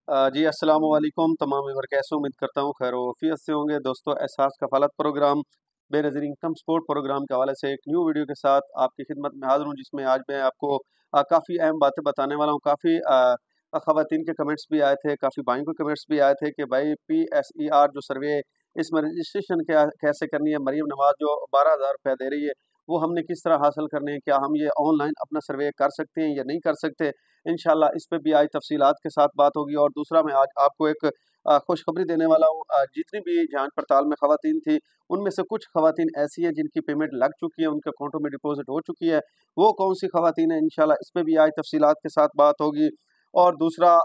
जी अस्सलाम वालेकुम तमाम व्यूअर, कैसे उम्मीद करता हूँ खैर वफ़ियत से होंगे। दोस्तों, Ehsaas Kafaalat programme Benazir income support programme के हवाले से एक न्यू वीडियो के साथ आपकी खिदमत में हाज़िर हूँ, जिसमें आज मैं आपको काफ़ी अहम बातें बताने वाला हूँ। काफ़ी ख़वातीन के कमेंट्स भी आए थे, काफ़ी भाइयों के कमेंट्स भी आए थे कि भाई PSER जो सर्वे, इसमें रजिस्ट्रेशन क्या कैसे करनी है? मरीम नवाज़ जो 12,000 रुपया दे रही है, वो हमने किस तरह हासिल करने हैं? क्या हम ये ऑनलाइन अपना सर्वे कर सकते हैं या नहीं कर सकते? इंशाल्लाह इस पे भी आज तफ़सीलात के साथ बात होगी। और दूसरा, मैं आज आपको एक खुशखबरी देने वाला हूँ। जितनी भी जाँच पड़ताल में ख़वातीन थी, उनमें से कुछ ख़वातीन ऐसी हैं जिनकी पेमेंट लग चुकी है, उनके अकाउंटों में डिपॉज़िट हो चुकी है। वो कौन-सी ख़वातीन हैं, इंशाल्लाह इस पे भी आज तफ़सीलात के साथ बात होगी। और दूसरा,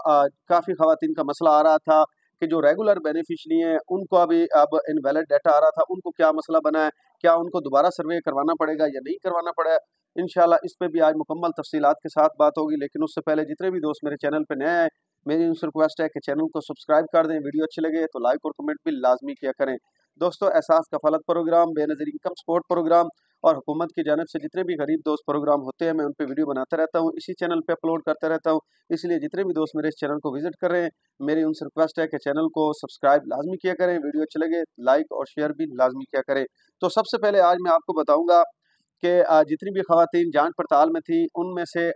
काफ़ी ख़वातीन का मसला आ रहा था कि जो रेगुलर बेनिफिशियरी हैं, उनको अभी अब इनवैलिड डाटा आ रहा था, उनको क्या मसला बना है? क्या उनको दोबारा सर्वे करवाना पड़ेगा या नहीं करवाना पड़ा है? इंशाल्लाह इस पे भी आज मुकम्मल तफ़सीलात के साथ बात होगी। लेकिन उससे पहले जितने भी दोस्त मेरे चैनल पे नए हैं, मेरी उनसे रिक्वेस्ट है कि चैनल को सब्सक्राइब कर दें। वीडियो अच्छी लगे तो लाइक और कमेंट भी लाज़मी किया करें। दोस्तों, Ehsaas Kafaalat programme, Benazir income support programme और हुकूमत की जानिब से जितने भी गरीब दोस्त प्रोग्राम होते हैं, मैं उन पे वीडियो बनाता रहता हूँ, इसी चैनल पे अपलोड करता रहता हूँ। इसलिए जितने भी दोस्त मेरे इस चैनल को विज़िट कर रहे हैं, मेरी उनसे रिक्वेस्ट है कि चैनल को सब्सक्राइब लाज़मी किया करें। वीडियो अच्छी लगे लाइक और शेयर भी लाज़मी किया करें। तो सबसे पहले आज मैं आपको बताऊँगा कि जितनी भी ख़वातीन जाँच पड़ताल में थी, उनमें से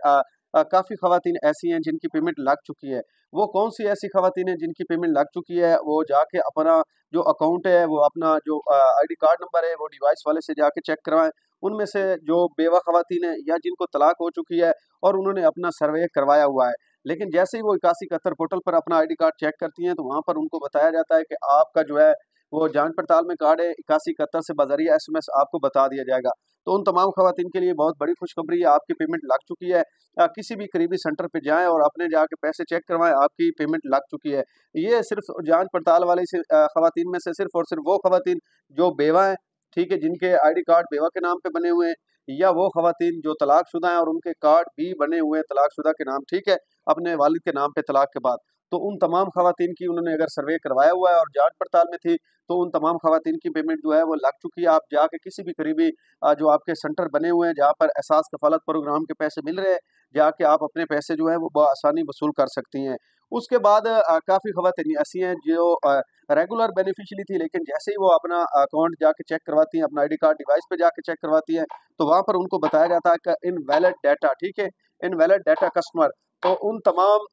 काफ़ी ख़वातीन ऐसी हैं जिनकी पेमेंट लग चुकी है। वो कौन-सी ऐसी ख़वातीन हैं जिनकी पेमेंट लग चुकी है, वो जाके अपना जो अकाउंट है, वो अपना जो आईडी कार्ड नंबर है, वो डिवाइस वाले से जाके चेक करवाएँ। उनमें से जो बेवा ख़वातीन हैं या जिनको तलाक हो चुकी है और उन्होंने अपना सर्वे करवाया हुआ है, लेकिन जैसे ही वो 8171 पोर्टल पर अपना आईडी कार्ड चेक करती हैं, तो वहाँ पर उनको बताया जाता है कि आपका जो है, वो जाँच पड़ताल में कार्ड है, 8171 से बज़रिया एसएमएस आपको बता दिया जाएगा। तो उन तमाम ख़वातीन के लिए बहुत बड़ी खुशखबरी है, आपकी पेमेंट लग चुकी है। किसी भी करीबी सेंटर पे जाएँ और अपने जाके पैसे चेक करवाएँ, आपकी पेमेंट लग चुकी है। ये सिर्फ़ जाँच पड़ताल वाली से ख़वातीन में से सिर्फ़ और सिर्फ़ वो ख़वातीन जो बेवा हैं, ठीक है, जिनके आईडी कार्ड बेवा के नाम पे बने हुए हैं, या वो ख़वातीन जो तलाकशुदा हैं और उनके कार्ड भी बने हुए हैं तलाकशुदा के नाम, ठीक है, अपने वालिद के नाम पे तलाक के बाद। तो उन तमाम ख़वातीन की उन्होंने अगर सर्वे करवाया हुआ है और जाँच पड़ताल में थी, तो उन तमाम ख़वातीन की पेमेंट जो है वो लग चुकी है। आप जाके किसी भी करीबी जो आपके सेंटर बने हुए हैं, जहाँ पर एहसास कफ़ालत प्रोग्राम के पैसे मिल रहे हैं, जाके आप अपने पैसे जो हैं वो बआसानी वसूल कर सकती हैं। उसके बाद काफ़ी ख़वातीन ऐसी हैं जो रेगुलर बेनिफिशियरी थी, लेकिन जैसे ही वो अपना अकाउंट जाके चेक करवाती हैं, अपना आईडी कार्ड डिवाइस पे जाके चेक करवाती हैं, तो वहाँ पर उनको बताया जाता है कि इनवैलिड डाटा, ठीक है? Invalid data customer. तो उन तमाम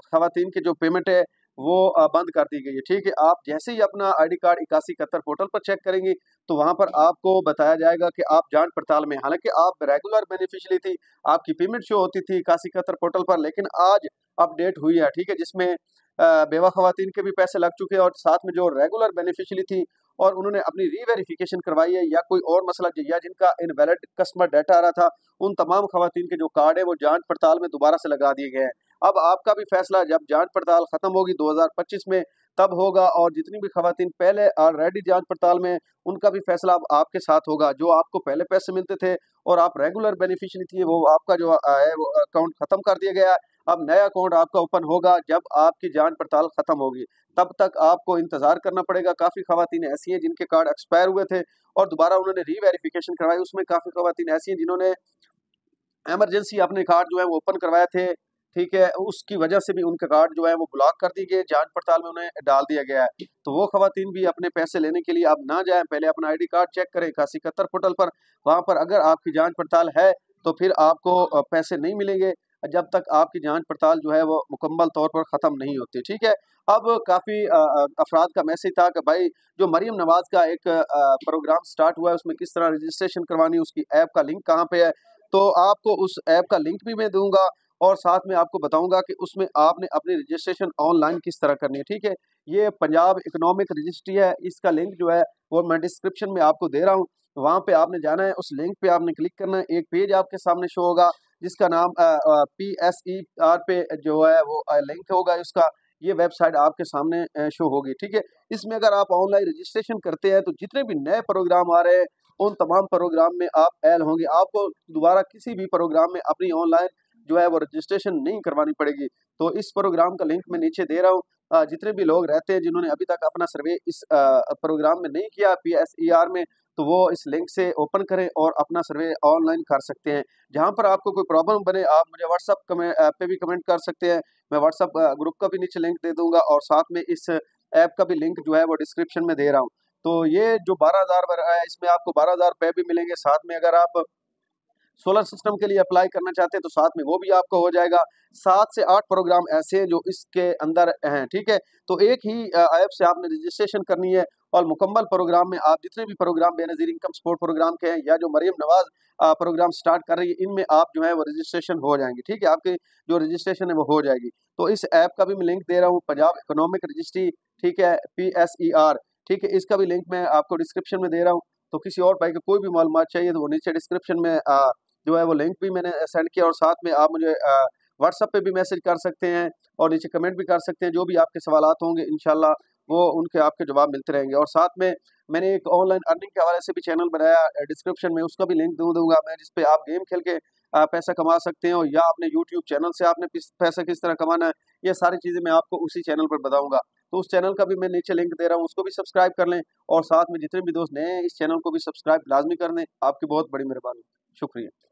ख़वातीन की जो पेमेंट है, वो बंद कर दी गई है, ठीक है? आप जैसे ही अपना आईडी कार्ड 8171 पोर्टल पर चेक करेंगी, तो वहाँ पर आपको बताया जाएगा कि आप जाँच पड़ताल में, हालाँकि आप रेगुलर बेनिफिशियरी थी, आपकी पेमेंट शो होती थी 8171 पोर्टल पर, लेकिन आज अपडेट हुई है, ठीक है? जिसमें बेवा ख़वातीन के भी पैसे लग चुके हैं और साथ में जो रेगुलर बेनिफिशियरी थी और उन्होंने अपनी री-वेरिफ़िकेशन करवाई है या कोई और मसला या जिनका इनवैलिड कस्टमर डाटा आ रहा था, उन तमाम ख़वातीन के जो कार्ड है वो जाँच पड़ताल में दोबारा से लगा दिए गए हैं। अब आपका भी फ़ैसला जब जाँच पड़ताल ख़त्म होगी 2025 में, तब होगा। और जितनी भी ख़वातीन पहले ऑलरेडी जाँच पड़ताल में, उनका भी फ़ैसला अब आपके साथ होगा। जो आपको पहले पैसे मिलते थे और आप रेगुलर बेनिफिशियरी थी, वो आपका जो है वो अकाउंट ख़त्म कर दिया गया है। अब नया अकाउंट आपका ओपन होगा जब आपकी जाँच पड़ताल ख़त्म होगी। तब तक आपको इंतज़ार करना पड़ेगा। काफ़ी ख़वातीन ऐसी हैं जिनके कार्ड एक्सपायर हुए थे और दोबारा उन्होंने री-वेरिफ़िकेशन करवाई। उसमें काफ़ी ख़वातीन ऐसी हैं जिन्होंने इमरजेंसी अपने कार्ड जो है वो ओपन करवाए थे, ठीक है? उसकी वजह से भी उनके कार्ड जो है वो ब्लॉक कर दिए गए, जाँच पड़ताल में उन्हें डाल दिया गया है। तो वो ख़वातीन भी अपने पैसे लेने के लिए अब ना जाएँ, पहले अपना आईडी कार्ड चेक करें 8171 पोर्टल पर। वहाँ पर अगर आपकी जाँच पड़ताल है, तो फिर आपको पैसे नहीं मिलेंगे, जब तक आपकी जाँच पड़ताल जो है वो मुकम्मल तौर पर ख़त्म नहीं होती, ठीक है? अब काफ़ी अफ़राद का मैसेज था कि भाई, जो मरीम नवाज़ का एक प्रोग्राम स्टार्ट हुआ है, उसमें किस तरह रजिस्ट्रेशन करवानी है, उसकी ऐप का लिंक कहाँ पे है? तो आपको उस ऐप का लिंक भी मैं दूँगा और साथ में आपको बताऊँगा कि उसमें आपने अपनी रजिस्ट्रेशन ऑनलाइन किस तरह करनी है, ठीक है? ये पंजाब इकोनॉमिक रजिस्ट्री है, इसका लिंक जो है वो मैं डिस्क्रिप्शन में आपको दे रहा हूँ। वहाँ पे आपने जाना है, उस लिंक पे आपने क्लिक करना है, एक पेज आपके सामने शो होगा जिसका नाम PSER पे जो है वो लिंक होगा उसका, ये वेबसाइट आपके सामने शो होगी, ठीक है? इसमें अगर आप ऑनलाइन रजिस्ट्रेशन करते हैं, तो जितने भी नए प्रोग्राम आ रहे हैं, उन तमाम प्रोग्राम में आप ऐड होंगे। आपको दोबारा किसी भी प्रोग्राम में अपनी ऑनलाइन जो है वो रजिस्ट्रेशन नहीं करवानी पड़ेगी। तो इस प्रोग्राम का लिंक मैं नीचे दे रहा हूँ। जितने भी लोग रहते हैं जिन्होंने अभी तक अपना सर्वे इस प्रोग्राम में नहीं किया PSER में, तो वो इस लिंक से ओपन करें और अपना सर्वे ऑनलाइन कर सकते हैं। जहाँ पर आपको कोई प्रॉब्लम बने, आप मुझे व्हाट्सएप पे भी कमेंट कर सकते हैं। मैं व्हाट्सअप ग्रुप का भी नीचे लिंक दे दूंगा और साथ में इस ऐप का भी लिंक जो है वो डिस्क्रिप्शन में दे रहा हूँ। तो ये जो 12,000 है इसमें आपको 12,000 रुपये भी मिलेंगे। साथ में अगर आप सोलर सिस्टम के लिए अप्लाई करना चाहते हैं तो साथ में वो भी आपको हो जाएगा। 7 से 8 प्रोग्राम ऐसे हैं जो इसके अंदर हैं, ठीक है? तो एक ही ऐप से आपने रजिस्ट्रेशन करनी है और मुकम्मल प्रोग्राम में आप जितने भी program Benazir income support programme के हैं या जो मरियम नवाज़ प्रोग्राम स्टार्ट कर रही है, इनमें आप जो है वो रजिस्ट्रेशन हो जाएँगे, ठीक है? आपकी जो रजिस्ट्रेशन है वो हो जाएगी। तो इस ऐप का भी मैं लिंक दे रहा हूँ, पंजाब इकोनॉमिक रजिस्ट्री, ठीक है? PSER, ठीक है? इसका भी लिंक मैं आपको डिस्क्रिप्शन में दे रहा हूँ। तो किसी और भाई को कोई भी मालूमात चाहिए तो वो नीचे डिस्क्रिप्शन में जो है वो लिंक भी मैंने सेंड किया और साथ में आप मुझे व्हाट्सएप पे भी मैसेज कर सकते हैं और नीचे कमेंट भी कर सकते हैं। जो भी आपके सवालात होंगे इंशाल्लाह वो उनके आपके जवाब मिलते रहेंगे। और साथ में मैंने एक ऑनलाइन अर्निंग के हवाले से भी चैनल बनाया डिस्क्रिप्शन में, उसका भी लिंक दूंगा मैं, जिस पे आप गेम खेल के पैसा कमा सकते हो या अपने यूट्यूब चैनल से आपने पैसा किस तरह कमाना है, ये सारी चीज़ें मैं आपको उसी चैनल पर बताऊंगा। तो उस चैनल का भी मैं नीचे लिंक दे रहा हूँ, उसको भी सब्सक्राइब कर लें और साथ में जितने भी दोस्त नए हैं इस चैनल को भी सब्सक्राइब लाजमी कर दें। आपकी बहुत बड़ी मेहरबानी, शुक्रिया।